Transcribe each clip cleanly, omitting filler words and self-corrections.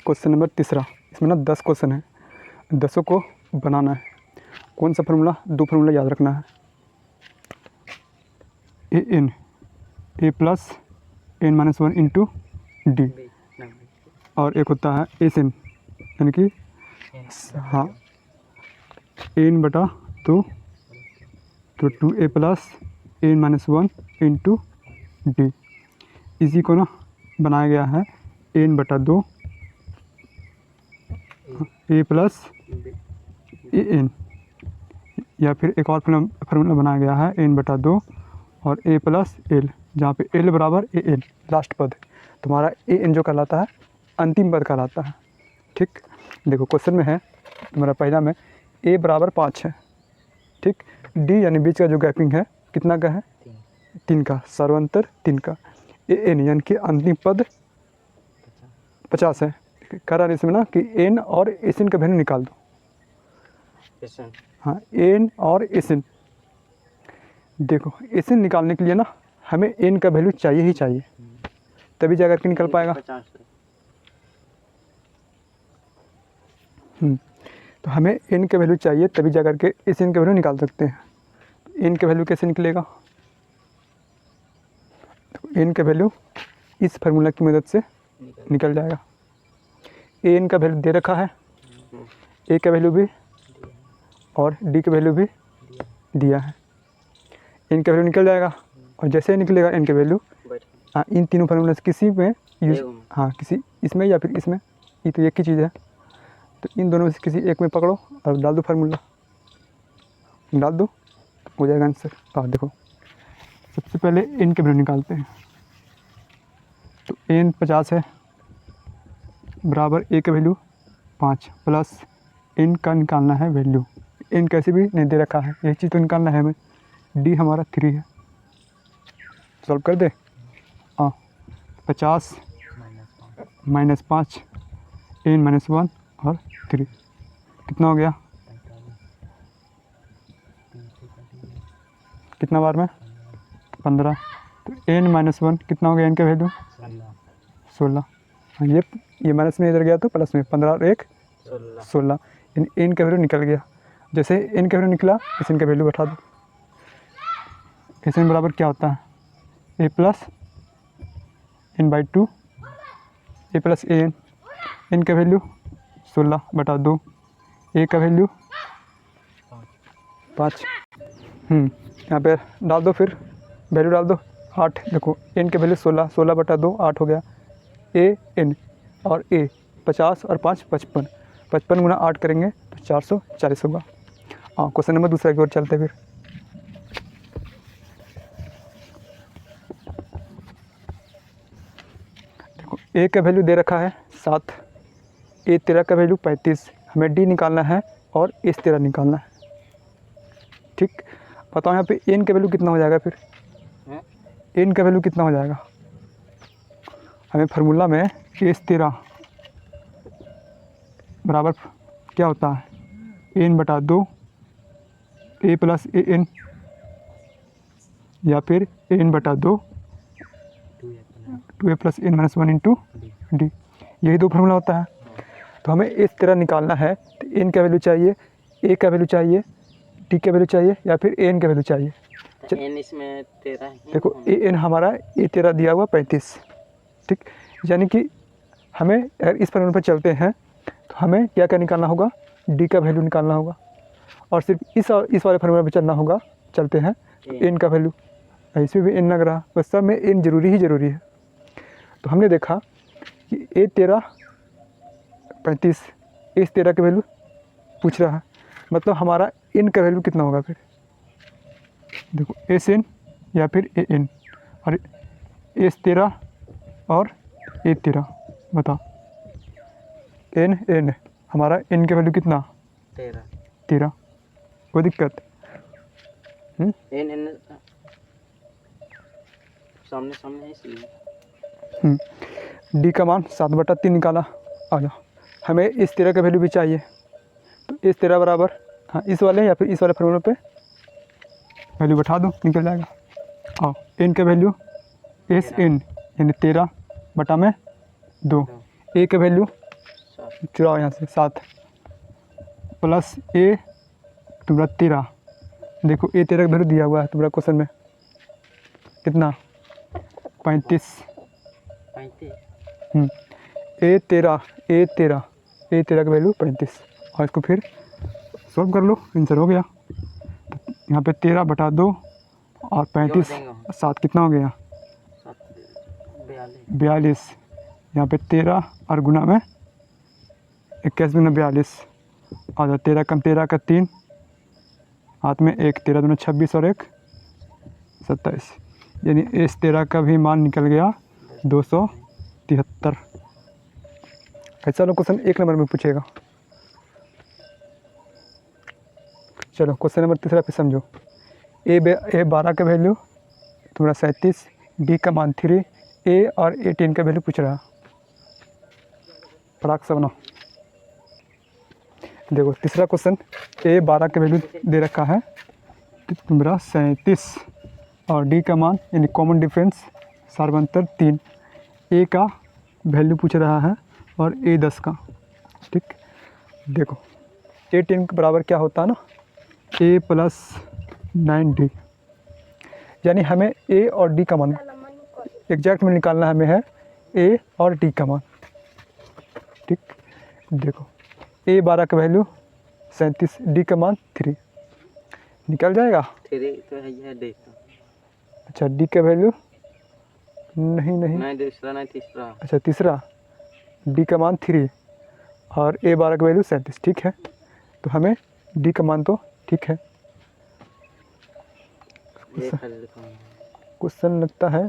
Question number तीसरा। इसमें ना 10 क्वेश्चन है, 10 को बनाना है। कौन सा फार्मूला? 2 फार्मूला याद रखना है। A N A plus N minus 1 into D, और एक होता है एस एन, यानी कि हाँ एन बटा 2, तो 2a plus N minus 1 into d. इसी को ना बनाया गया है एन बटा 2 ए प्लस ए एन, या फिर एक और फार्मूला बनाया गया है एन बटा 2 और ए प्लस एल, जहाँ पे एल बराबर ए एन लास्ट पद है। तुम्हारा ए एन जो कहलाता है अंतिम पद कहलाता है। ठीक, देखो क्वेश्चन में है तुम्हारा पहला में ए बराबर 5 है। ठीक, डी यानी बीच का जो गैपिंग है कितना का है? 3 का, सर्वांतर 3 का। ए एन यानी कि अंतिम पद 50 है। कह रहा है इसमें ना कि एन और एस एन का वैल्यू निकाल दो। हाँ, एन और एस एन। देखो एस एन निकालने के लिए ना हमें एन का वैल्यू चाहिए ही चाहिए, तभी जाकर के निकल पाएगा। तो हमें एन का वैल्यू चाहिए तभी जाकर के एस एन का वैल्यू निकाल सकते हैं। एन का वैल्यू कैसे निकलेगा? तो एन का वैल्यू इस फार्मूला की मदद से निकल जाएगा। एन का वैल्यू दे रखा है, ए का वैल्यू भी और डी का वैल्यू भी दिया है। एन का वैल्यू निकल जाएगा, और जैसे ही निकलेगा एन का वैल्यू इन तीनों फार्मूला से किसी में यूज, हाँ किसी इसमें या फिर इसमें, ये तो एक ही चीज़ है, तो इन दोनों में से किसी एक में पकड़ो और डाल दो फार्मूला, डाल दो, हो जाएगा आंसर। तो देखो सबसे पहले एन के वैल्यू निकालते हैं। तो एन 50 है बराबर ए का वैल्यू 5 प्लस एन का निकालना है वैल्यू। एन कैसे भी नहीं दे रखा है, यही चीज़ तो निकालना है हमें। डी हमारा 3 है, सॉल्व कर दे। हाँ, 50 माइनस 5 एन माइनस 1 और 3 कितना हो गया? कितना बार में? 15। तो एन माइनस 1 कितना हो गया? एन का वैल्यू 16। हाँ, ये माइनस में इधर गया तो प्लस में 15 और 1 16, एन का वैल्यू निकल गया। जैसे एन का वैल्यू निकला एस एन का वैल्यू बैठा दो। एस एन बराबर क्या होता है? A plus N by 2 A plus A N. N का वैल्यू 16 बटा 2, ए का वैल्यू 5। यहाँ पे डाल दो, फिर वैल्यू डाल दो 8। देखो एन के वैल्यू 16, 16 बटा 2 8 हो गया। ए एन और ए 50 और 5 55, 55 गुना 8 करेंगे तो 440 होगा। हाँ, क्वेश्चन नंबर दूसरा की ओर चलते फिर। देखो ए का वैल्यू दे रखा है 7, ए 13 का वैल्यू 35, हमें डी निकालना है और एस 13 निकालना है। ठीक, बताओ यहाँ पे एन का वैल्यू कितना हो जाएगा? फिर एन का वैल्यू कितना हो जाएगा? हमें फार्मूला में एस 13 बराबर क्या होता है? एन बटा 2 ए प्लस ए एन, या फिर एन बटा 2 2a plus N minus 1 into d, यही 2 फार्मूला होता है। तो हमें इस तरह निकालना है, तो एन का वैल्यू चाहिए, ए का वैल्यू चाहिए, डी का वैल्यू चाहिए, या फिर एन का वैल्यू चाहिए। एन इसमें 13 है। देखो ए एन हमारा ए 13 दिया हुआ 35। ठीक, यानी कि हमें अगर इस फार्मूले पर चलते हैं तो हमें क्या क्या निकालना होगा? डी का वैल्यू निकालना होगा, और सिर्फ इस वाले फार्मूले पर चलना होगा, चलते हैं तो एन का वैल्यू। इसमें भी एन लग रहा, बस सब में एन जरूरी ही ज़रूरी है। तो हमने देखा कि ए 13 35, इस 13 का वैल्यू पूछ रहा है, मतलब हमारा एन का वैल्यू कितना होगा? फिर देखो एस एन या फिर ए एन, और एस 13 और ए 13, बताओ एन एन हमारा एन का वैल्यू कितना? 13। कोई दिक्कत? एन एन सामने सामने है इसलिए। डी का मान 7/3 निकाला। आ जाओ, हमें इस 13 का वैल्यू भी चाहिए, तो इस 13 बराबर, हाँ इस वाले या फिर इस वाले फार्मूले पे वैल्यू बैठा दो, निकल जाएगा। आओ, एन का वैल्यू एस एन यानी 13/2, ए का वैल्यू चुराओ यहाँ से 7 प्लस ए तुम्हारा 13। देखो ए 13 का वैल्यू दिया हुआ है तुम्हारा क्वेश्चन में कितना 35। 35 ए 13 का वैल्यू 35 और इसको फिर सॉल्व कर लो, आंसर हो गया। तो यहाँ पे 13 बटा 2 और 35 7 कितना हो गया 42। यहाँ पे 13 और गुना में 21 गुना 42 और 13 कम 13 का 3 हाथ में 1 13 दूना 26 और 1 27 यानी इस 13 का भी मान निकल गया 273। ऐसा लोग क्वेश्चन 1 नंबर में पूछेगा। चलो क्वेश्चन नंबर 3 पे समझो। ए 12 का वैल्यू तुम्हारा 37, डी का मान 3, ए और ए 10 का वैल्यू पूछ रहा। फटाक से बनाओ। देखो तीसरा क्वेश्चन ए 12 का वैल्यू दे रखा है तुम्हारा 37 और डी का मान यानी कॉमन डिफरेंस सार्वंतर 3, ए का वैल्यू पूछ रहा है और ए 10 का। ठीक, देखो ए 10 के बराबर क्या होता है ना ए प्लस 9d, यानी हमें ए और डी का मान एग्जैक्ट में निकालना हमें है ए और डी का मान। ठीक, देखो ए 12 का वैल्यू 37, डी का मान 3 निकल जाएगा। 3 तो है ये देखो। अच्छा डी का वैल्यू नहीं दूसरा नहीं तीसरा। अच्छा तीसरा डी का मान 3 और ए 12 का वैल्यू 37। ठीक है, तो हमें डी का मान तो ठीक है। क्वेश्चन लगता है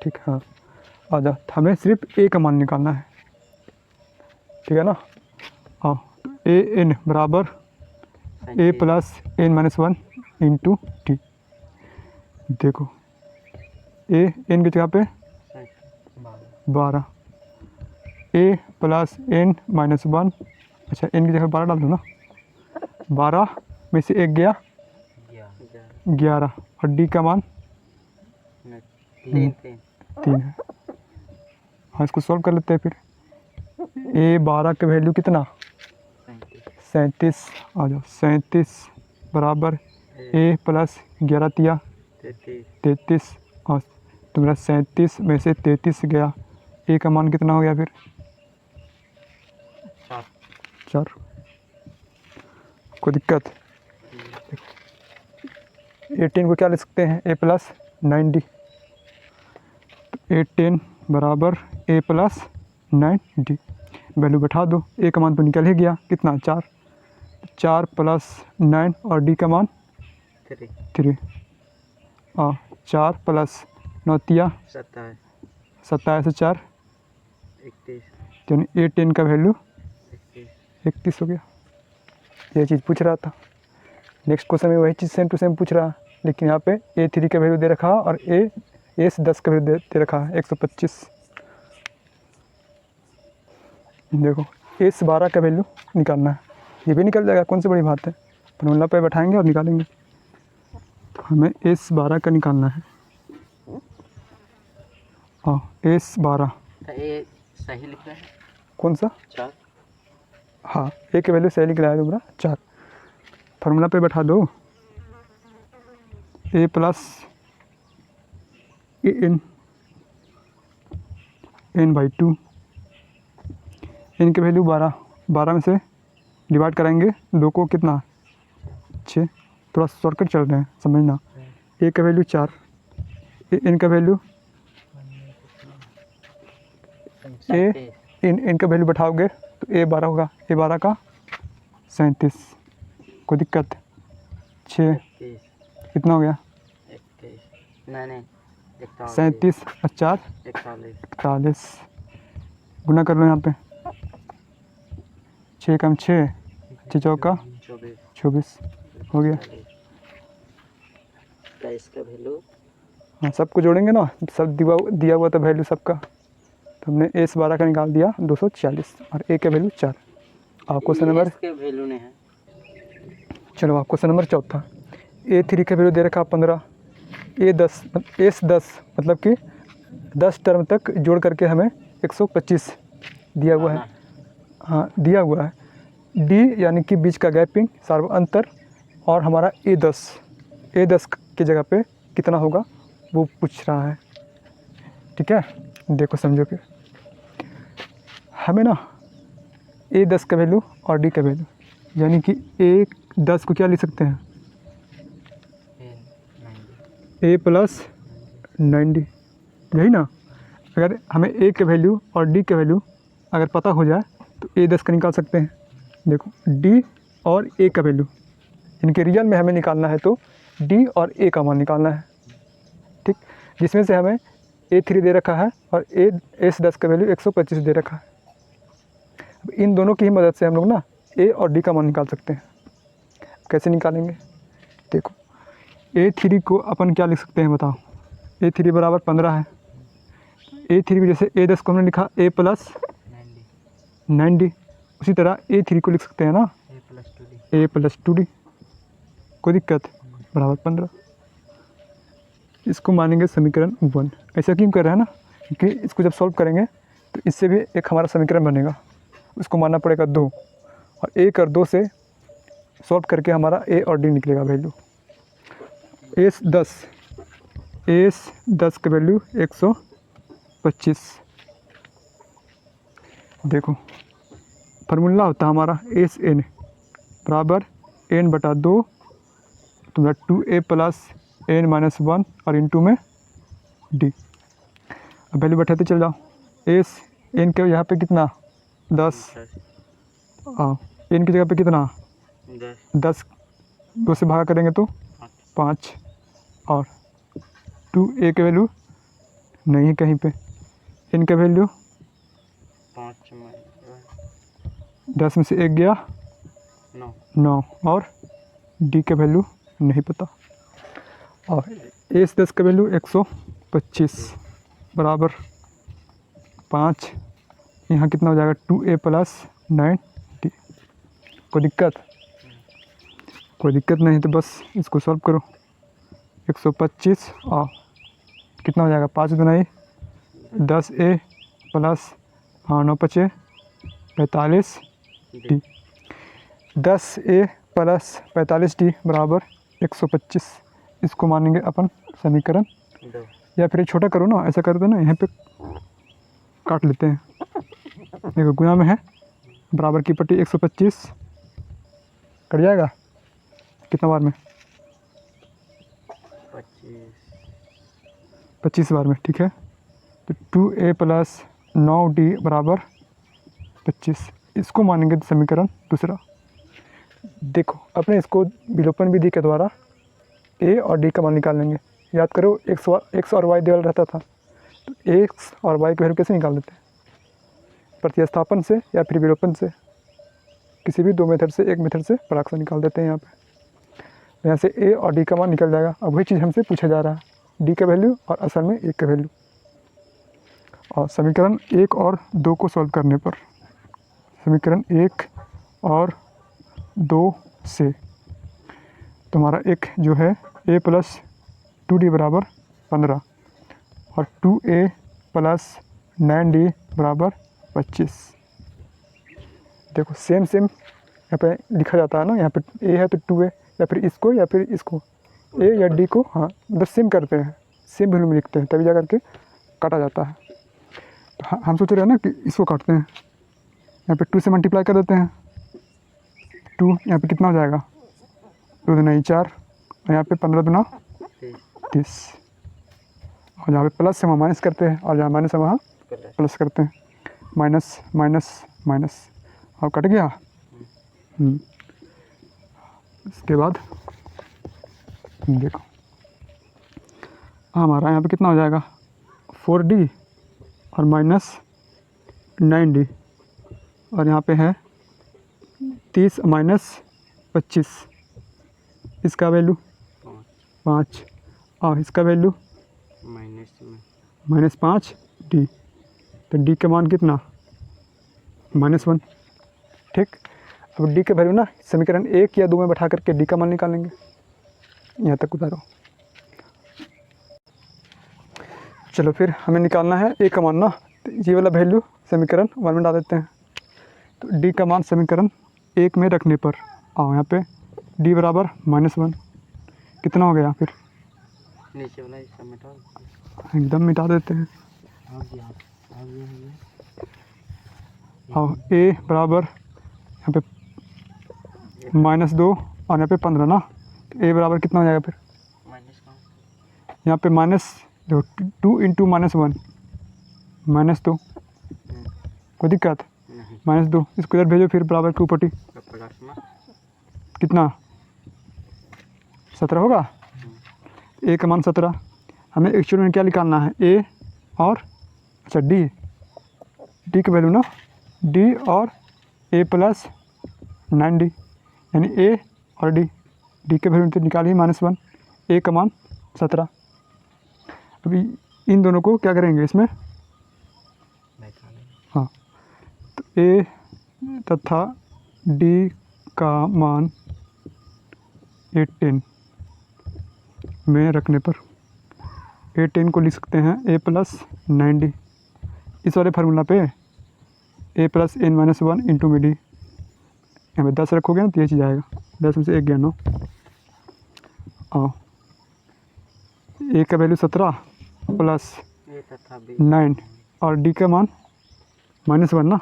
ठीक, हाँ आ जा। हमें सिर्फ ए का मान निकालना है, ठीक है ना। हाँ, तो ए एन बराबर A plus N minus 1 into T. देखो ए एन की जगह पे 12, ए प्लस एन माइनस 1, अच्छा एन की जगह 12 डाल दो ना, 12 में से 1 गया 11 और डी का मान 3 है। हाँ इसको सॉल्व कर लेते हैं फिर। ए 12 का वैल्यू कितना 37 आ जाओ, 37 बराबर ए प्लस 11 तिया 33 और तुम्हारा 37 में से 33 गया, ए का मान कितना हो गया फिर 4। कोई दिक्कत? 18 को क्या लिख सकते हैं ए प्लस 9d, तो 18 बराबर ए प्लस 9d। वैल्यू बैठा दो, ए का मान तो निकल ही गया कितना 4 प्लस 9 और डी का मान 3 और 4 प्लस 9 तिया 27 से 4 यानी ए 10 का वैल्यू 31 हो गया। ये चीज़ पूछ रहा था। नेक्स्ट क्वेश्चन में वही चीज़ सेम टू सेम पूछ रहा, लेकिन यहाँ पे ए 3 का वैल्यू दे रखा और ए 10 का वैल्यू दे रखा 125। देखो ए 12 का वैल्यू निकालना है, ये भी निकल जाएगा, कौन सी बड़ी बात है। फॉर्मूला पे बैठाएंगे और निकालेंगे। तो हमें ए 12 का निकालना है। हाँ ए 12 ए सही लिख रहा है, कौन सा 4। हाँ ए का वैल्यू सही लिख रहा है तुम्हारा 4। फार्मूला पे बैठा दो, ए प्लस एन बाई 2, एन की वैल्यू 12 में से डिवाइड कराएंगे 2 को कितना 6, थोड़ा शॉर्टकट चल रहे हैं समझना। ए का वैल्यू 4, एन का वैल्यू एन का वैल्यू बैठाओगे तो ए 12 होगा, ए 12 का 37। कोई दिक्कत? 6 कितना हो गया 37 और 4 41। गुना कर लो यहाँ पे, 6 कम 6 चौका 24 हो गया। इसका वैल्यू हाँ सबको जोड़ेंगे ना, सब दिया हुआ था वैल्यू सबका, तो हमने ए 12 का निकाल दिया 240 और ए का वैल्यू 4। आप क्वेश्चन नंबर वैल्यू नहीं है। चलो आप क्वेश्चन नंबर 4 ए 3 का वैल्यू दे रखा 15, ए 10 मतलब कि 10 टर्म तक जोड़ करके हमें 125 दिया हुआ है। हाँ दिया हुआ है डी यानी कि बीच का गैपिंग सार्व अंतर और हमारा ए10 की जगह पे कितना होगा वो पूछ रहा है। ठीक है, देखो समझो कि हमें ना ए10 का वैल्यू और डी का वैल्यू यानी कि ए10 को क्या लिख सकते हैं ए प्लस 90, यही ना। अगर हमें ए के वैल्यू और डी के वैल्यू अगर पता हो जाए तो ए10 का निकाल सकते हैं। देखो डी और ए का वैल्यू इनके रियल में हमें निकालना है तो डी और ए का मान निकालना है। ठीक, जिसमें से हमें A3 दे रखा है और S10 का वैल्यू 125 दे रखा है। अब इन दोनों की ही मदद से हम लोग ना ए और डी का मान निकाल सकते हैं। कैसे निकालेंगे, देखो A3 को अपन क्या लिख सकते हैं बताओ। A3 बराबर 15 है। A3 को जैसे A10 को हमने लिखा A प्लस 90, उसी तरह A3 को लिख सकते हैं ना A प्लस 2D। कोई दिक्कत, बराबर 15। इसको मानेंगे समीकरण 1। ऐसा क्यों कर रहे हैं ना, क्योंकि इसको जब सॉल्व करेंगे तो इससे भी एक हमारा समीकरण बनेगा, उसको मानना पड़ेगा 2 और 1 और 2 से सॉल्व करके हमारा ए और डी निकलेगा वैल्यू। S10 का वैल्यू 125। देखो फार्मूला होता है हमारा SN बराबर n/2 तुम्हारा 2a प्लस n-1 और इंटू में d। अब वैल्यू बैठाते चल जाओ। n के यहाँ पे कितना 10, n की जगह पे कितना 10, 2 से भागा करेंगे तो 5 और 2a के वैल्यू नहीं है कहीं पे। n का वैल्यू 10 में से 1 गया 9 और d का वैल्यू नहीं पता। और S10 का वैल्यू 125 बराबर 5, यहाँ कितना हो जाएगा 2a प्लस 9d। कोई दिक्कत नहीं, तो बस इसको सॉल्व करो। 125 और कितना हो जाएगा 5 गुना 10a plus 9 5 45d। 10a plus 45d बराबर 125। इसको मानेंगे अपन समीकरण, या फिर छोटा करो ना, ऐसा कर दो ना, यहाँ पे काट लेते हैं। देखो गुना में है, बराबर की पट्टी 125 कट जाएगा कितना बार में 25 बार में। ठीक है, तो 2a प्लस 9d बराबर 25। इसको मानेंगे समीकरण दूसरा। देखो अपने इसको विलोपन विधि के द्वारा ए और डी का मान निकाल लेंगे। याद करो एक्स और वाई दिया रहता था, तो एक्स और वाई की वैल्यू कैसे निकाल देते हैं, प्रतिस्थापन से या फिर विलोपन से। किसी भी 2 मेथड से, एक मेथड से फटाक से निकाल देते हैं। यहाँ पे यहाँ से ए और डी का मान निकल जाएगा। अब वही चीज़ हमसे पूछा जा रहा है, डी का वैल्यू और असल में ए का वैल्यू। और समीकरण 1 और 2 को सॉल्व करने पर समीकरण 1 और 2 से तुम्हारा एक जो है a प्लस 2d बराबर 15 और 2a प्लस 9d बराबर 25। देखो सेम यहाँ पे लिखा जाता है ना, यहाँ पे a है तो 2a, या फिर इसको a या d को हाँ मतलब सेम करते हैं, सेम वैल्यू में लिखते हैं, तभी जा करके काटा जाता है। तो हम सोच रहे हैं ना कि इसको काटते हैं, यहाँ पे 2 से मल्टीप्लाई कर देते हैं। 2 यहाँ पे कितना हो जाएगा 2 दूना 4 और यहाँ पे 15 दूना 30, और जहाँ पे प्लस से वहाँ माइनस करते हैं और जहाँ माइनस है वहाँ प्लस करते हैं। माइनस माइनस माइनस और कट गया। इसके बाद देखो हमारा यहाँ पे कितना हो जाएगा 4d और माइनस 9d, और यहाँ पे है 30 माइनस 25, इसका वैल्यू 5 और इसका वैल्यू -5d। तो d का मान कितना -1। ठीक, अब d के वैल्यू ना समीकरण 1 या 2 में बैठा करके d का मान निकालेंगे। यहाँ तक उतारो। चलो फिर हमें निकालना है a का मान ना, तो ये वाला वैल्यू समीकरण 1 में डाल देते हैं। तो डी का मान समीकरण 1 में रखने पर आओ यहाँ पे डी बराबर -1 कितना हो गया फिर? नीचे वाला इसका मिटाओ। एकदम मिटा देते हैं। अब ये है। आओ ए बराबर यहाँ पे -2 और यहाँ पे 15 ना, तो ए बराबर कितना हो जाएगा फिर? माइनस का यहाँ पे माइनस 2 × -1 -2, कोई दिक्कत? नहीं। -2 इसको इधर भेजो फिर बराबर की ऊपर प्लस में कितना 17 होगा। ए का मान 17, हमें एक्चुअल में क्या निकालना है? ए और अच्छा डी की वैल्यू ना, डी और ए प्लस 9d यानी ए और डी के वैल्यू तो निकाली -1, ए का मान 17। अभी इन दोनों को क्या करेंगे इसमें? हाँ, तो ए तथा डी का मान 18 में रखने पर 18 को लिख सकते हैं ए प्लस 9d। इस वाले फार्मूला पे ए प्लस n-1 इंटू में डी, यहाँ पे 10 रखोगे ना तो ये चीज़ आएगा, 10 में से 1 गया 9। आओ ए का वैल्यू 17 प्लस ए तथा बी 9 और डी का मान -1 ना,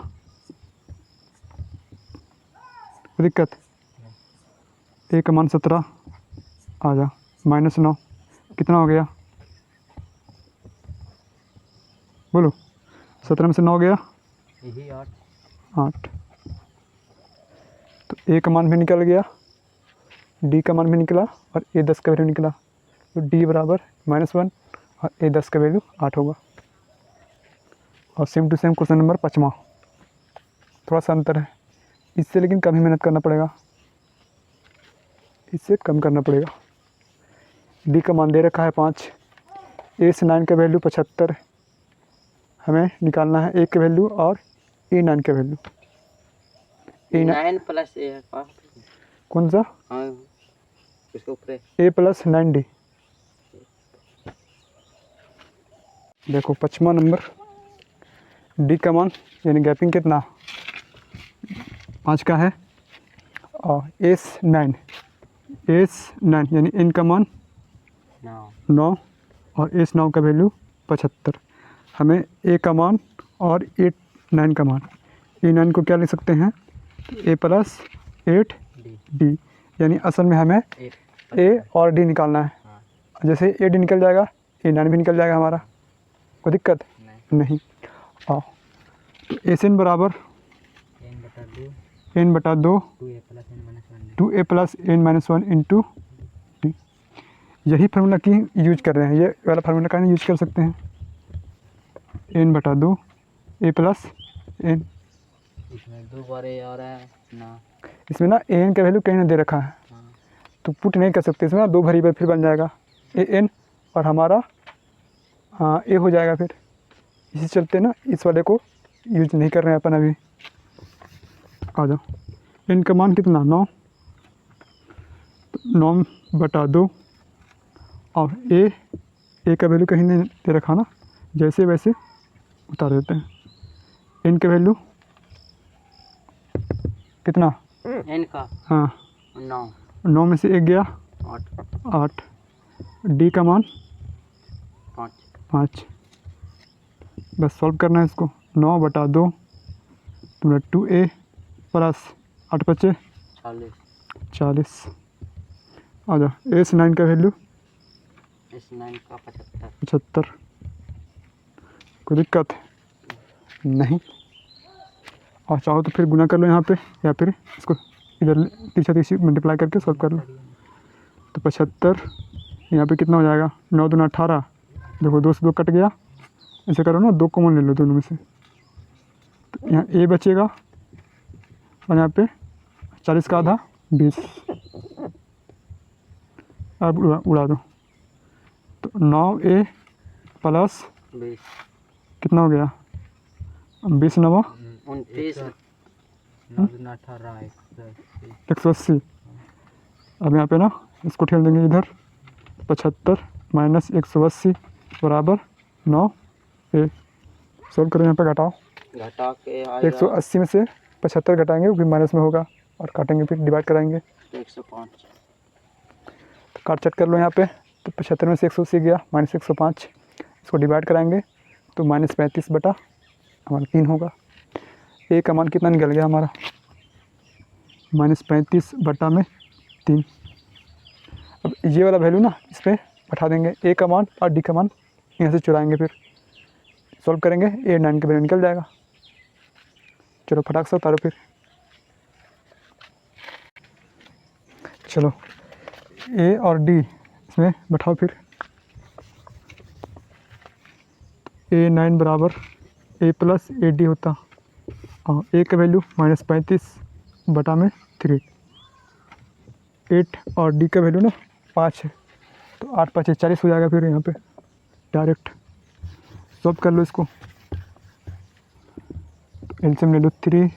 कोई दिक्कत? ए का मान 17 आ जा -9 कितना हो गया? बोलो 17 में से 9 गया यही 8। तो ए का मान भी निकल गया, डी का मान भी निकला और ए 10 का वैल्यू निकला। तो डी बराबर -1 और ए 10 का वैल्यू 8 होगा। और same to same question number 5वां, थोड़ा सा अंतर है इससे, लेकिन कम ही मेहनत करना पड़ेगा, इससे कम करना पड़ेगा। डी का मान दे रखा है 5, ए से 9 का वैल्यू 75, हमें निकालना है ए के वैल्यू और ए 9 के वैल्यू। ए 9 प्लस ए है का कौन सा? हाँ इसके ऊपर ए प्लस 9d। देखो 5वां नंबर, डी का मान यानी गैपिंग कितना 5 का है और एस 9 यानी एन का मान 9 और एस 9 का वैल्यू 75। हमें ए का मान और ए 9 का मान, ए 9 को क्या लिख सकते हैं? ए प्लस 8d यानी असल में हमें ए और डी निकालना है। जैसे ए डी निकल जाएगा ए 9 भी निकल जाएगा हमारा, कोई दिक्कत नहीं। आओ एस एन बराबर n/2 2a plus n-1 into d. यही फार्मूला की यूज कर रहे हैं, ये वाला फार्मूला का नहीं यूज कर सकते हैं। n/2 a प्लस n, इसमें 2 बार ए आ रहा है ना, इसमें ना an का वैल्यू कहीं ना दे रखा है तो पुट नहीं कर सकते इसमें ना, 2 वेरिएबल फिर बन जाएगा an और हमारा ए हो जाएगा फिर। इसी चलते ना इस वाले को यूज नहीं कर रहे हैं अपन अभी। आ जाओ n का मान कितना 9, 9/2 और ए का वैल्यू कहीं नहीं दे रखा ना, जैसे वैसे उतार देते हैं। n का वैल्यू कितना? n का हाँ 9 में से 1 गया 8। डी का मान 5। बस सॉल्व करना है इसको। 9/2 तुम्हारा 2a प्लस 8 बचे 40। आ जाओ एस 9 का वैल्यू एस 9 का 75। कोई दिक्कत नहीं। और चाहो तो फिर गुना कर लो यहाँ पे, या फिर इसको इधर तीसरा मल्टीप्लाई करके सॉल्व कर लो। तो 75 यहाँ पे कितना हो जाएगा 9 दूना 18, देखो 2 से 2 कट गया, ऐसे करो ना 2 कॉमन ले लो दोनों में से, तो यहाँ ए बचेगा और यहाँ पे 40 का आधा 20। अब उड़ा दो तो 9a प्लस 20 कितना हो गया 20 9 29 180। अब यहाँ पे ना इसको ठेल देंगे इधर, 75 माइनस 180 बराबर 9a। सॉल्व करो यहाँ पे घटाओ, घटा के 180 में से 75 घटाएंगे वो भी माइनस में होगा, और काटेंगे फिर डिवाइड कराएंगे। 105। तो काट चट कर लो यहाँ पे। तो 75 में से 180 गया, -105। इसको डिवाइड कराएंगे तो -35 बटा हमारा 3 होगा। ए का मान कितना निकल गया हमारा, -35 बटा में 3। अब ये वाला वैल्यू ना इस पर बैठा देंगे, ए का मान और डी का मान यहाँ से चुराएंगे, फिर सॉल्व करेंगे, ए 9 के वैल्यू निकल जाएगा। चलो फटाक से उतारो फिर। चलो ए और डी इसमें बैठाओ फिर। A9 बराबर ए प्लस ए डी होता, और ए का वैल्यू -35 बटा में 3, 8 और डी का वैल्यू ना 5 है, तो 8 5 40 हो जाएगा। फिर यहाँ पे डायरेक्ट सॉल्व कर लो इसको। एलसीएम ले लो 3,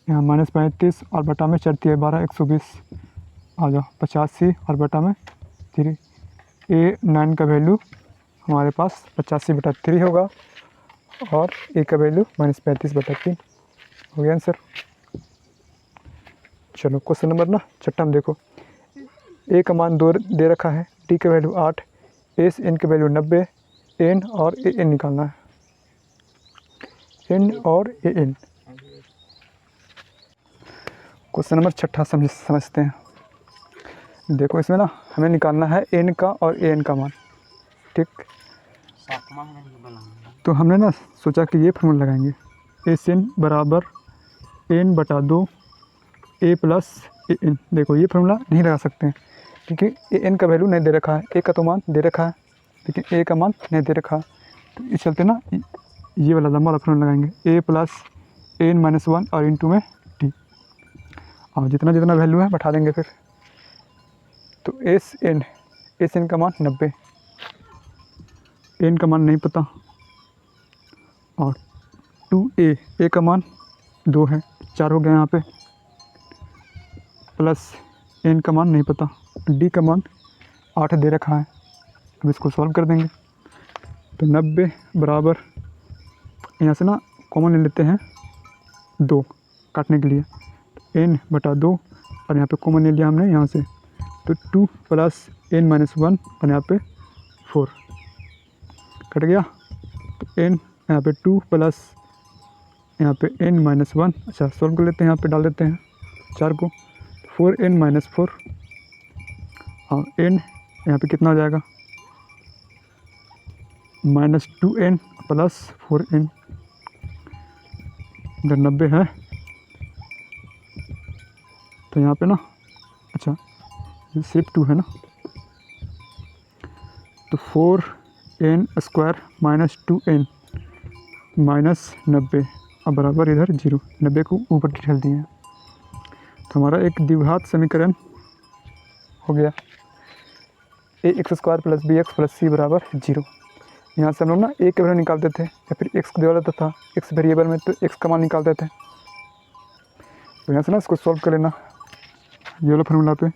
यहाँ -35 और बटा में 4 है 12, 120 आ जाओ 85 और बटा में 3। A9 का वैल्यू हमारे पास 85 बटा 3 होगा, और ए का वैल्यू -35 बटा 3 हो गया आंसर। चलो क्वेश्चन नंबर ना छठा में देखो, ए का मान 2 दे रखा है, डी का वैल्यू 8, एस एन के वैल्यू 90, एन और ए एन निकालना है, एन और ए एन। क्वेश्चन नंबर छठा समझते हैं। देखो इसमें ना हमें निकालना है एन का और ए एन का मान, ठीक। तो हमने ना सोचा कि ये फार्मूला लगाएंगे, एस एन बराबर एन बटा 2 ए प्लस ए एन। देखो ये फार्मूला नहीं लगा सकते हैं क्योंकि ए एन का वैल्यू नहीं दे रखा है, ए का तो मान दे रखा है लेकिन ए का मान नहीं दे रखा है। तो इस चलते ना ये वाला लंबा वाला फार्मूला लगाएंगे, ए प्लस एन माइनस 1 और इनटू में टी, और जितना जितना वैल्यू है बैठा देंगे फिर। तो एस एन का मान 90, एन का मान नहीं पता, और 2a ए का मान 2 है, 4 हो गया यहाँ पे, प्लस एन का मान नहीं पता, डी का मान 8 दे रखा है। अब इसको सॉल्व कर देंगे। तो 90 बराबर, यहाँ से ना कॉमन ले लेते हैं 2 काटने के लिए, n बटा 2 और यहाँ पे कॉमन ले लिया हमने यहाँ से, तो 2 प्लस n माइनस 1 और यहाँ पे 4 कट गया। तो n यहाँ पे 2 प्लस यहाँ पे n माइनस 1, अच्छा सॉल्व कर लेते हैं, यहाँ पे डाल देते हैं 4 को, 4n माइनस 4 और n यहाँ पे कितना हो जाएगा, -2n प्लस 4n, इधर 90 है तो यहाँ पे ना, अच्छा ये सिर्फ 2 है ना, तो 4n square minus 2n minus 90 और बराबर इधर 0, 90 को ऊपर ढल दिए हैं। तो हमारा एक द्विघात समीकरण हो गया, A X square plus B X plus C बराबर 0। यहाँ से हम लोग ना ए के वैल्यू निकालते थे या फिर एक्स को दिया रहता था, एक्स वेरिएबल में तो एक्स का मान निकालते थे। तो यहाँ से ना इसको सॉल्व कर लेना, ये वाला फार्मूला पे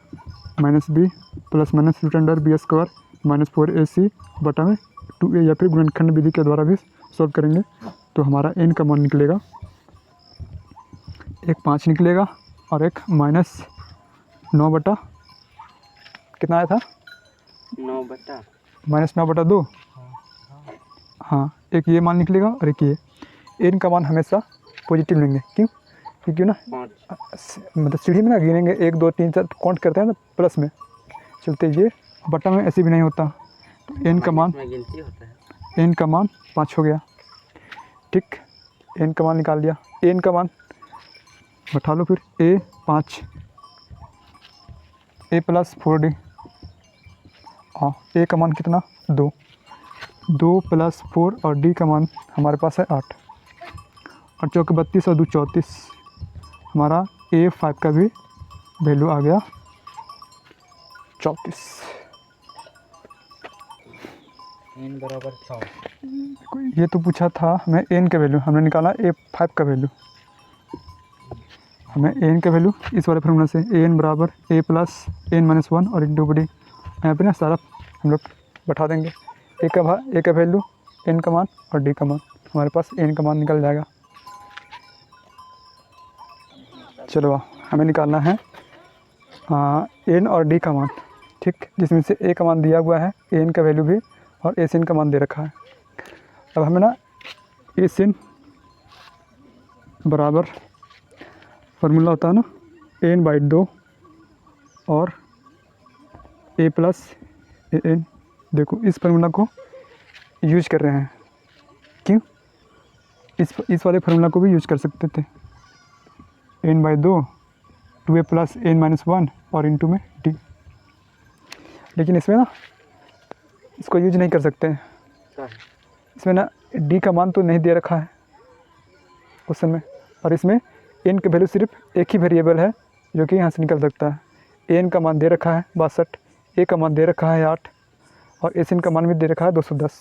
-b plus minus root under b square minus 4ac बटा में 2a, या फिर गुणनखंड विधि के द्वारा भी सॉल्व करेंगे। तो हमारा n का मान निकलेगा, एक 5 निकलेगा और एक -9 बटा कितना आया था, -9 बटा 2, हाँ एक ये मान निकलेगा और एक ये। एन का मान हमेशा पॉजिटिव लेंगे, क्यों, क्योंकि ना मतलब सीढ़ी में ना गिनेंगे 1 2 3 4 काउंट करते हैं ना प्लस में चलते, ये बटा में ऐसे भी नहीं होता। तो एन का मान गिनती होता है, एन का मान 5 हो गया, ठीक। एन का मान निकाल लिया, एन का मान बैठा लो फिर, ए 5 ए प्लस 4d, हाँ ए का मान कितना 2 प्लस 4 और डी का मान हमारे पास है 8, और चौके 32 और 2 34, हमारा A5 का भी वैल्यू आ गया 34। n बराबर 6। ये तो पूछा था हमें n का वैल्यू, हमने निकाला A5 का वैल्यू। हमें n का वैल्यू इस वाले फार्मूला से an बराबर a प्लस n माइनस 1 और 1/2 यहाँ पे ना सारा हम लोग बैठा देंगे, a का वैल्यू, n का मान और d का मान, हमारे पास n का मान निकल जाएगा। चलो हमें निकालना है एन और डी का मान, ठीक, जिसमें से ए का मान दिया हुआ है, एन का वैल्यू भी, और एस एन का मान दे रखा है। अब हमें ना एस एन बराबर फार्मूला होता है ना एन बाई 2 और ए प्लस ए एन। देखो इस फार्मूला को यूज कर रहे हैं, क्यों? इस वाले फार्मूला को भी यूज कर सकते थे, n by 2 2a plus N minus 1 और इंटू में डी। लेकिन इसमें ना इसको यूज नहीं कर सकते हैं, इसमें ना डी का मान तो नहीं दे रखा है क्वेश्चन में, और इसमें एन की वैल्यू सिर्फ एक ही वेरिएबल है जो कि यहाँ से निकल सकता है। एन का मान दे रखा है 62, ए का मान दे रखा है 8 और एस एन का मान भी दे रखा है 210।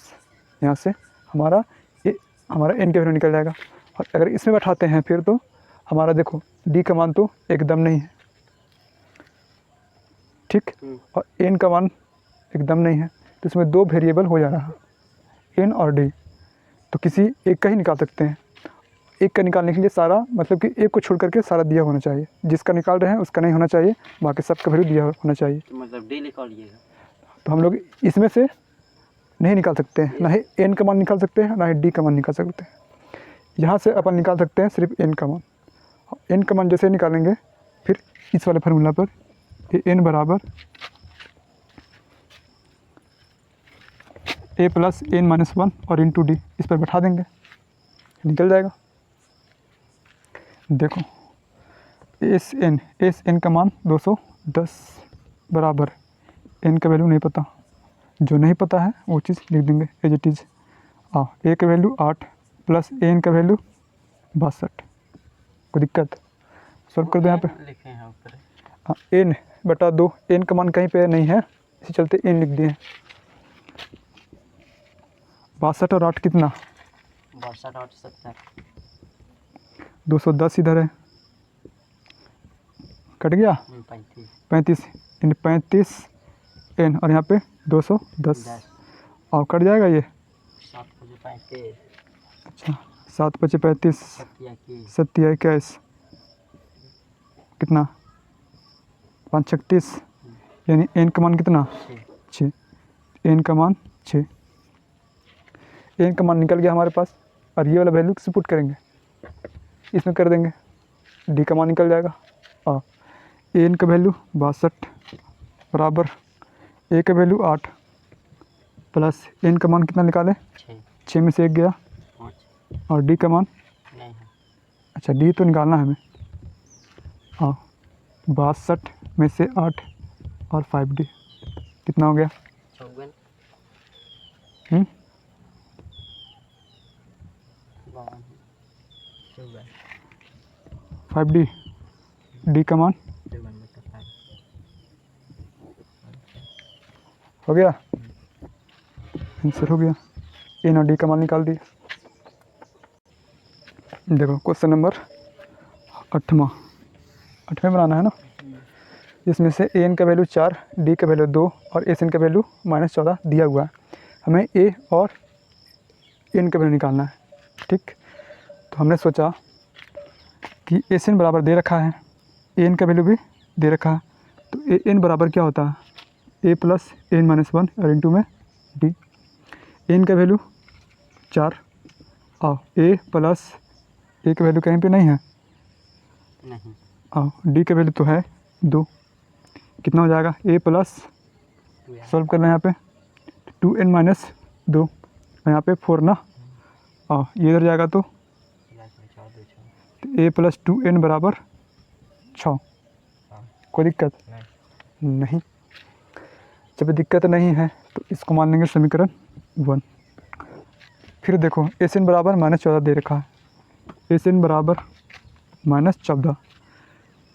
यहाँ से हमारा एन का वैल्यू निकल जाएगा। और अगर इसमें बैठाते हैं फिर तो हमारा देखो डी का मान तो एकदम नहीं है, ठीक, और एन का मान एकदम नहीं है, तो इसमें 2 वेरिएबल हो जा रहा है, एन और डी। तो किसी एक का ही निकाल सकते हैं। एक का निकालने के लिए सारा मतलब कि एक को छोड़ करके सारा दिया होना चाहिए, जिसका निकाल रहे हैं उसका नहीं होना चाहिए, बाकी सबका वैल्यू दिया होना चाहिए। तो मतलब डी निकालिएगा, तो हम लोग इसमें से नहीं निकाल सकते हैं, ना ही एन का मान निकाल सकते हैं, ना ही डी का मान निकाल सकते हैं। यहाँ से अपन निकाल सकते हैं सिर्फ एन का मान। एन का मान जैसे निकालेंगे फिर इस वाले फार्मूला पर एन बराबर ए प्लस एन माइनस 1 और इंटू डी, इस पर बैठा देंगे, निकल जाएगा। देखो एस एन का मान 210 बराबर, एन का वैल्यू नहीं पता, जो नहीं पता है वो चीज़ लिख देंगे एज इट इज़। ए का वैल्यू 8 प्लस एन का वैल्यू 62। कोई दिक्कत? सॉल्व कर दो यहाँ पे। लिखे हैं ऊपर एन बटा 2, एन का मान कहीं पे नहीं है, इसी चलते एन लिख दिए। 62 और 8 कितना? 62 8 70 210 इधर है, कट गया 35 इन 35 एन और यहाँ पे 210 और कट जाएगा ये 7 बजे 35। अच्छा 7 5 35 7 21 कितना 5 36, यानी एन का मान कितना 6, एन का मान 6। एन का मान निकल गया हमारे पास, और ये वाला वैल्यू किसे पुट करेंगे, इसमें कर देंगे, डी का मान निकल जाएगा। और एन का वैल्यू 62 बराबर ए का वैल्यू 8 प्लस एन का मान कितना निकाले 6 में से 1 गया, और डी का मान नहीं है, अच्छा डी तो निकालना है हमें। हाँ 62 में से 8 और 5D कितना हो गया 54 5D, डी का मान हो गया, आंसर हो गया। एन और डी का मान निकाल दिए। देखो क्वेश्चन नंबर 8वां बनाना है ना, इसमें से एन का वैल्यू 4, डी का वैल्यू 2 और एस एन का वैल्यू -14 दिया हुआ है। हमें ए और एन का वैल्यू निकालना है, ठीक। तो हमने सोचा कि एस एन बराबर दे रखा है, एन का वैल्यू भी दे रखा है, तो एन बराबर क्या होता है ए प्लस एन माइनस 1 और इंटू में डी। एन का वैल्यू 4 और ए प्लस ए का वैल्यू कहीं पे नहीं है, नहीं, और डी का वैल्यू तो है 2, कितना हो जाएगा ए प्लस, सॉल्व करना है यहाँ पे 2n माइनस 2 और यहाँ पे 4 ना, और ये इधर जाएगा तो ए प्लस 2n बराबर 6। कोई दिक्कत नहीं? जब दिक्कत नहीं है तो इसको मान लेंगे समीकरण 1। फिर देखो एस एन बराबर -14 दे रखा है, एस एन बराबर -14,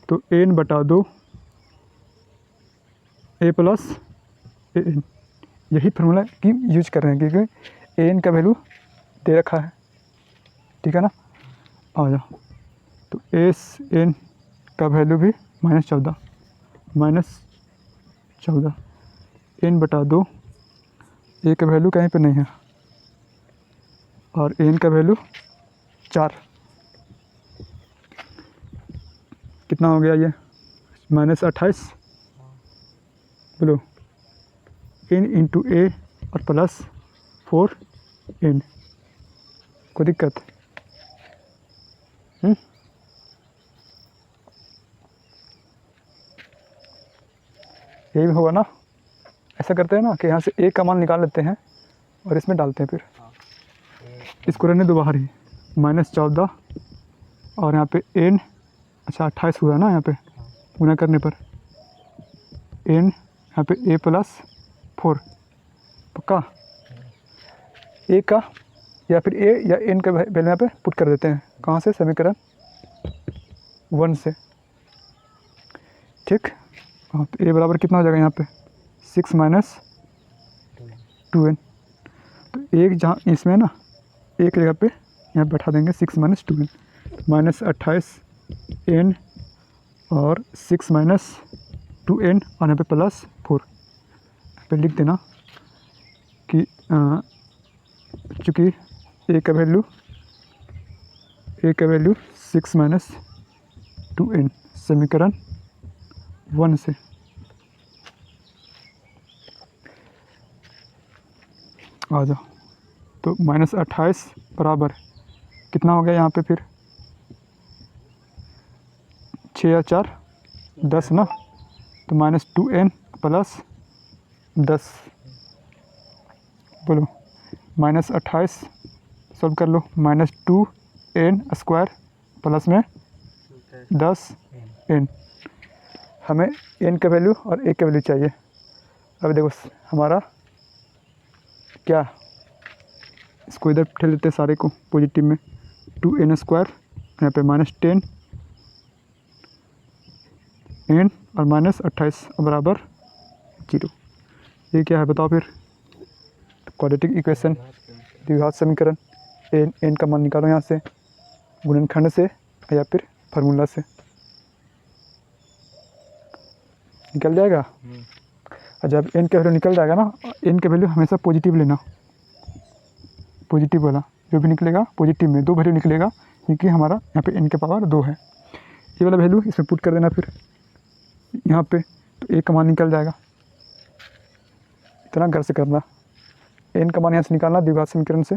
तो एन बटा 2 ए प्लस ए एन, यही फार्मूला की यूज कर रहे हैं क्योंकि एन का वैल्यू दे रखा है, ठीक है ना। आ जाओ, तो एस एन का वैल्यू भी -14 एन बटा 2, ए का वैल्यू कहीं पे नहीं है और एन का वैल्यू 4, कितना हो गया ये -28 बोलो n इंटू ए और प्लस 4n। कोई दिक्कत? यही भी होगा ना। ऐसा करते हैं ना कि यहाँ से a का मान निकाल लेते हैं और इसमें डालते हैं, फिर इसको रहने दो बाहर ही, -14 और यहाँ पे n, अच्छा 28 हुआ ना यहाँ पे गुना करने पर, n यहाँ पे a प्लस 4 पक्का। a का या फिर a या n का वैल्यू यहाँ पे पुट कर देते हैं। कहाँ से? समीकरण 1 से। ठीक। हाँ, तो a बराबर कितना हो जाएगा यहाँ पे 6 माइनस 2n। तो एक जहाँ इसमें ना एक जगह पे यहाँ बैठा देंगे 6 माइनस 2n, -28n और 6 माइनस 2n और यहाँ पे प्लस 4। यहाँ पे लिख देना कि चूँकि a का वैल्यू 6 माइनस 2n, समीकरण 1 से। आ जाओ। तो -28 बराबर कितना हो गया यहाँ पे, फिर 6 या 4 10 ना, तो -2n प्लस 10 बोलो, -28 सॉल्व कर लो, -2n स्क्वायर प्लस में 10n। हमें n का वैल्यू और a का वैल्यू चाहिए। अब देखो हमारा क्या, इसको इधर ठेल लेते हैं सारे को पॉजिटिव में, 2n स्क्वायर यहाँ पे -10n और -28 बराबर 0। ये क्या है बताओ फिर? क्वाड्रेटिक इक्वेशन, द्विघात समीकरण। n का मान निकालो यहाँ से गुणनखंड से या फिर फार्मूला से, निकल जाएगा। और जब n का वैल्यू निकल जाएगा ना, n का वैल्यू हमेशा पॉजिटिव लेना, पॉजिटिव वाला जो भी निकलेगा पॉजिटिव में 2 वैल्यू निकलेगा, क्योंकि हमारा यहाँ पे n के पावर 2 है। ये वाला वैल्यू इसमें पुट कर देना फिर यहाँ पे, तो a का मान निकल जाएगा। इतना घर से करना, n का मान यहाँ से निकालना द्विघात समीकरण से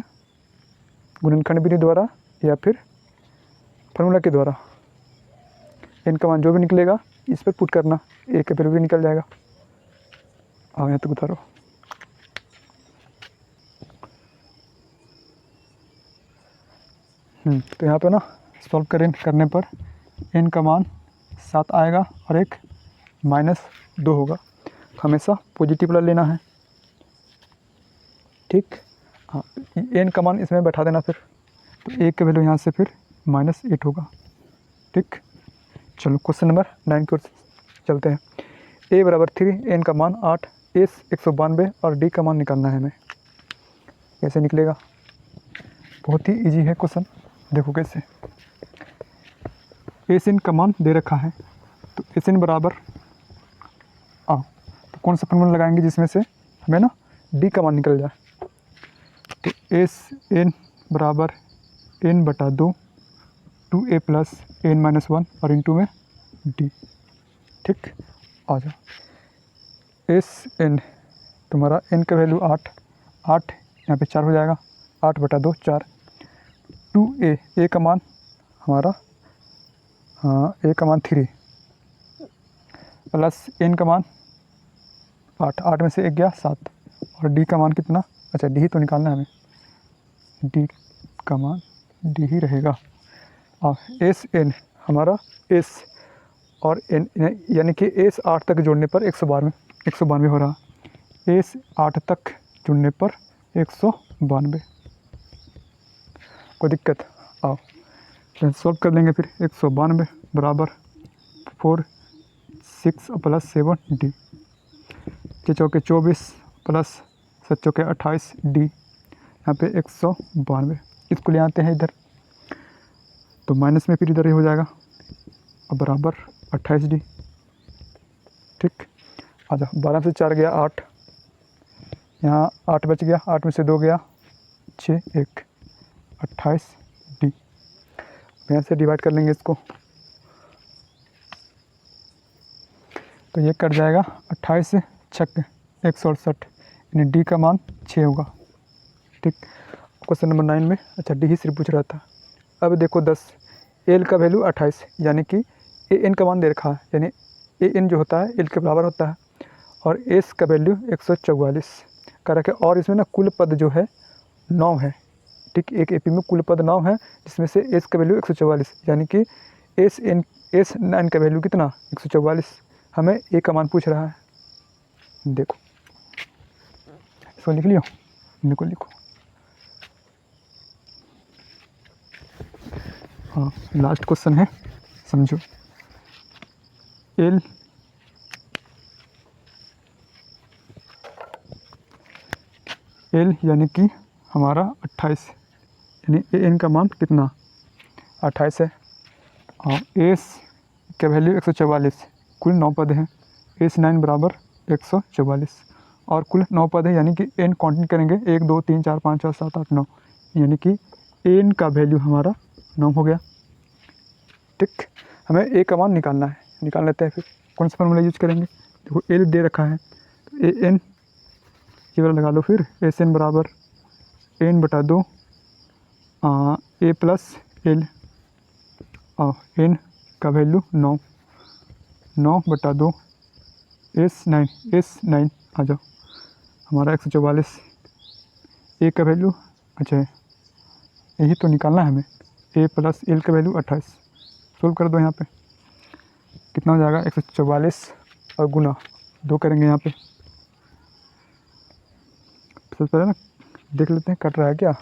गुणनखंड विधि द्वारा या फिर फार्मूला के द्वारा। n का मान जो भी निकलेगा इस पर पुट करना, a का वैल्यू भी निकल जाएगा। आओ यहाँ तक उतारो। तो यहाँ पे ना सॉल्व करने पर n का मान 7 आएगा और एक -2 होगा। हमेशा पॉजिटिव वाला लेना है। ठीक। हाँ, n का मान इसमें बैठा देना फिर, तो a का वैल्यू यहाँ से फिर -8 होगा। ठीक। चलो क्वेश्चन नंबर 9 की ओर चलते हैं। a बराबर 3, n का मान 8, s 192 और d का मान निकालना है हमें। कैसे निकलेगा? बहुत ही इजी है क्वेश्चन, देखो कैसे। एस का मान दे रखा है, तो एस बराबर तो कौन सा फॉर्मूला लगाएंगे जिसमें से हमें ना डी का मान निकल जाए। तो एस एन बराबर n/2 2a + n - 1 और इंटू में डी। ठीक। आ जाओ। एस एन तुम्हारा n का वैल्यू 8 यहाँ पे 4 हो जाएगा, 8/2 4। 2a का मान हमारा a का मान 3 प्लस n का मान 8 में से 1 गया 7 और d का मान कितना, अच्छा d ही तो निकालना है हमें, d का मान d ही रहेगा। और एस एन हमारा s और n यानी कि s 8 तक जोड़ने पर 192 हो रहा, s 8 तक जुड़ने पर 192। कोई दिक्कत? आओ सॉल्व कर लेंगे फिर। 192 बराबर 4 6 प्लस 7 डी, 6 चौके 24 प्लस 7 चौके 28 डी, यहाँ पे 192। इसको ले आते हैं इधर, तो माइनस में फिर इधर ही हो जाएगा और बराबर 28 डी। ठीक। आजा 12 से 4 गया 8, यहाँ 8 बच गया, 8 में से 2 गया 6 1 28 डी। यहाँ से डिवाइड कर लेंगे इसको, तो ये कट जाएगा 28 से 6 168, यानी डी का मान 6 होगा। ठीक, क्वेश्चन नंबर 9 में अच्छा डी ही सिर्फ पूछ रहा था। अब देखो 10, एल का वैल्यू 28, यानी कि ए एन का मान दे रखा है, यानी ए एन जो होता है एल के बराबर होता है, और एस का वैल्यू 144 का रखे, और इसमें ना कुल पद जो है 9 है। ठीक, एक एपी में कुल पद 9 है, जिसमें से एस का वैल्यू 144, यानी कि एस नाइन का वैल्यू कितना 144, हमें ए का मान पूछ रहा है। देखो इसको लिख लियो, देखो लिखो। हाँ, लास्ट क्वेश्चन है, समझो। एल यानी कि हमारा 28, यानी ए एन का मान कितना 28 है। और एस का वैल्यू 144, कुल 9 पद हैं, एस 9 बराबर 144, और कुल 9 पद है, यानी कि एन काउंटिंग करेंगे 1 2 3 4 5 6 7 8 9, यानी कि एन का वैल्यू हमारा 9 हो गया। ठीक, हमें ए का मान निकालना है, निकाल लेते हैं। फिर कौन सा फॉर्मूला यूज करेंगे, देखो एल दे रखा है, तो ए एन ये वाला लगा लो, फिर एस एन बराबर एन बटा 2 ए प्लस एल, और एन का वैल्यू 9 बटा 2 एस 9 आ जाओ, हमारा 144, ए का वैल्यू अच्छा है, यही तो निकालना है हमें, ए प्लस एल का वैल्यू 28, सोल्व कर दो। यहाँ पे कितना हो जाएगा 144 और गुना 2 करेंगे यहाँ पे। सबसे पहले ना देख लेते हैं कट रहा है क्या,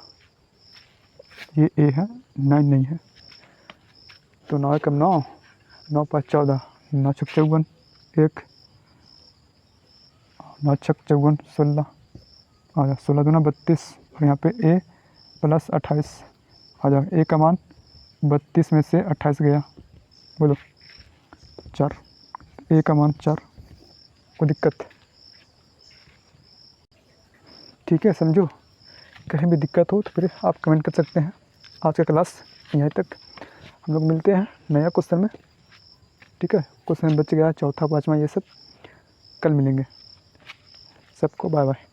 ये ए है 9 नहीं है, तो 9 कम 9 5 14, 9 6 54 1, 9 6 54 16 आ जाओ, 16 दूना 32, और यहाँ पे ए प्लस 28 आ जाओ, ए का मान 32 में से 28 गया, बोलो 4, ए का मान 4, कोई दिक्कत? ठीक है, समझो। कहीं भी दिक्कत हो तो फिर आप कमेंट कर सकते हैं। आज का क्लास यहीं तक, हम लोग मिलते हैं नया क्वेश्चन में। ठीक है, क्वेश्चन बच गया चौथा 5वां, ये सब कल मिलेंगे। सबको बाय बाय।